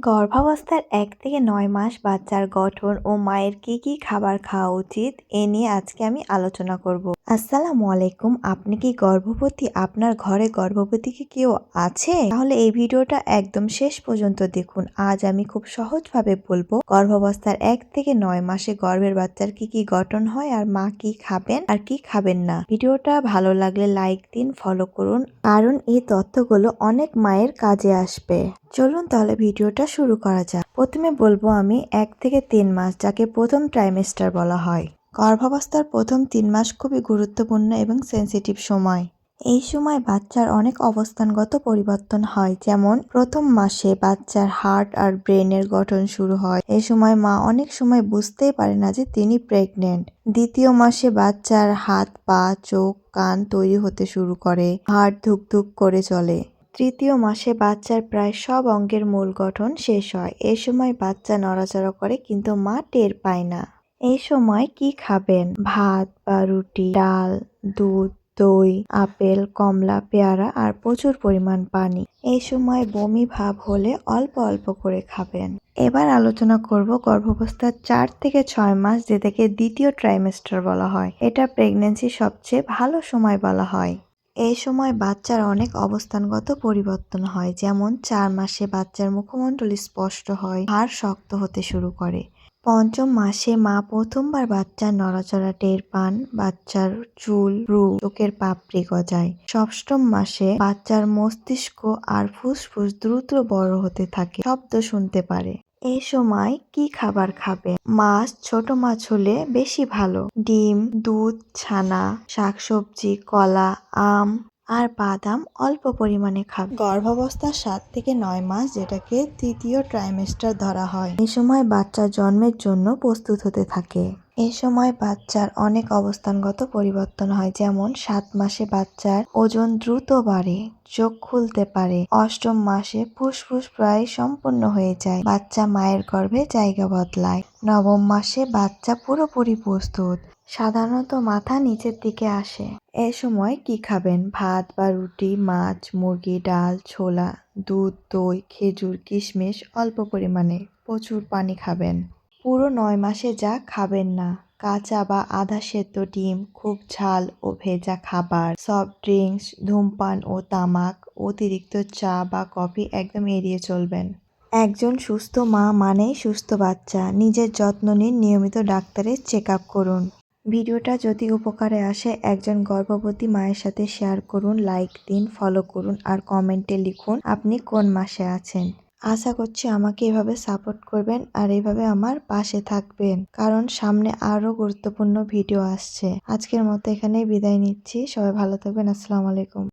গর্ভাবস্থার ১ থেকে ৯ মাস বাচ্চার গঠন ও মায়ের কি খাবার খাওয়া উচিত এ নিয়ে আজকে আমি আলোচনা করব। আসসালামু আলাইকুম। আপনি কি গর্ভবতী? আপনার ঘরে গর্ভবতী কি কেউ আছে? তাহলে এই ভিডিওটা একদম শেষ পর্যন্ত দেখুন। আজ আমি খুব সহজভাবে বলবো গর্ভাবস্থার ১ থেকে ৯ মাসে গর্ভের বাচ্চার কি গঠন হয় আর মা কি খাবেন আর কি খাবেন না। ভিডিওটা ভালো লাগলে লাইক দিন, ফলো করুন, কারণ এই তথ্যগুলো অনেক মায়ের কাজে আসবে। চলুন তাহলে ভিডিওটা শুরু করা যাক। প্রথমে বলবো আমি ১ থেকে ৩ মাস, যাকে প্রথম ট্রাইমেস্টার বলা হয়। গর্ভাবস্থার প্রথম ৩ মাস খুবই গুরুত্বপূর্ণ এবং সেনসিটিভ সময়। এই সময় বাচ্চার অনেক অবস্থানগত পরিবর্তন হয়, যেমন প্রথম মাসে বাচ্চার হার্ট আর ব্রেনের গঠন শুরু হয়। এই সময় মা অনেক সময় বুঝতেই পারে না যে তিনি প্রেগনেন্ট। দ্বিতীয় মাসে বাচ্চার হাত, পা, চোখ, কান তৈরি হতে শুরু করে, হার্ট ধুকধুক করে চলে। তৃতীয় মাসে বাচ্চার প্রায় সব অঙ্গের মূল গঠন শেষ হয়। এই সময় বাচ্চা নড়াচড়া করে কিন্তু মা টের পায় না। এই সময় কি খাবেন? ভাত বা রুটি, ডাল, দুধ, দই, আপেল, কমলা, পেয়ারা আর প্রচুর পরিমাণ পানি। এই সময় বমি ভাব হলে অল্প অল্প করে খাবেন। এবার আলোচনা করব গর্ভাবস্থার ৪ থেকে ৬ মাস, যেটাকে দ্বিতীয় ট্রাইমেস্টার বলা হয়। এটা প্রেগন্যান্সির সবচেয়ে ভালো সময় বলা হয়। এই সময় বাচ্চার অনেক অবস্থানগত পরিবর্তন হয়, যেমন ৪ মাসে বাচ্চার মুখমণ্ডল স্পষ্ট হয়, হাড় শক্ত হতে শুরু করে। পঞ্চম মাসে মা প্রথমবার বাচ্চার নড়াচড়া টের পান, বাচ্চার চুল, ভ্রু, চোখের পাপড়ি গজায়। ষষ্ঠম মাসে বাচ্চার মস্তিষ্ক আর ফুসফুস দ্রুত বড় হতে থাকে, শব্দ শুনতে পারে। এই সময় কি খাবার খাবে? মাছ, ছোট মাছ হলে বেশি ভালো। ডিম, দুধ, ছানা, শাকসবজি, কলা, আম আর বাদাম অল্প পরিমাণে খাবে। গর্ভাবস্থা ৭ থেকে ৯ মাস, যেটাকে তৃতীয় ট্রাইমেস্টার ধরা হয়। এই সময় বাচ্চা জন্মের জন্য প্রস্তুত হতে থাকে। এই সময় বাচ্চার অনেক অবস্থানগত পরিবর্তন হয়, যেমন ৭ মাসে বাচ্চার ওজন দ্রুত বাড়ে, চোখ খুলতে পারে। অষ্টম মাসে ফুসফুস প্রায় সম্পূর্ণ হয়ে যায়, বাচ্চা মায়ের গর্ভে জায়গা বদলায়। নবম মাসে বাচ্চা পুরোপুরি প্রস্তুত, সাধারণত মাথা নিচের দিকে আসে। এ সময় কি খাবেন? ভাত বা রুটি, মাছ, মুরগি, ডাল, ছোলা, দুধ, দই, খেজুর, কিশমিশ, অল্প পরিমাণে। প্রচুর পানি খাবেন। পুরো ৯ মাসে যা খাবেন না: কাঁচা বা আধা সেদ্ধ ডিম, খুব ঝাল ও ভেজা খাবার, সফট ড্রিঙ্কস, ধূমপান ও তামাক, অতিরিক্ত চা বা কফি একদম এড়িয়ে চলবেন। একজন সুস্থ মা মানেই সুস্থ বাচ্চা। নিজের যত্ন নিন, নিয়মিত ডাক্তারের চেক আপ করুন। ভিডিওটা যদি উপকারে আসে একজন গর্ভবতী মায়ের সাথে শেয়ার করুন, লাইক দিন, ফলো করুন আর কমেন্টে লিখুন আপনি কোন মাসে আছেন। আশা করছি আমাকে এভাবে সাপোর্ট করবেন আর এভাবে আমার পাশে থাকবেন, কারণ সামনে আরও গুরুত্বপূর্ণ ভিডিও আসছে। আজকের মতো এখানেই বিদায় নিচ্ছি। সবাই ভালো থাকবেন। আসসালামু আলাইকুম।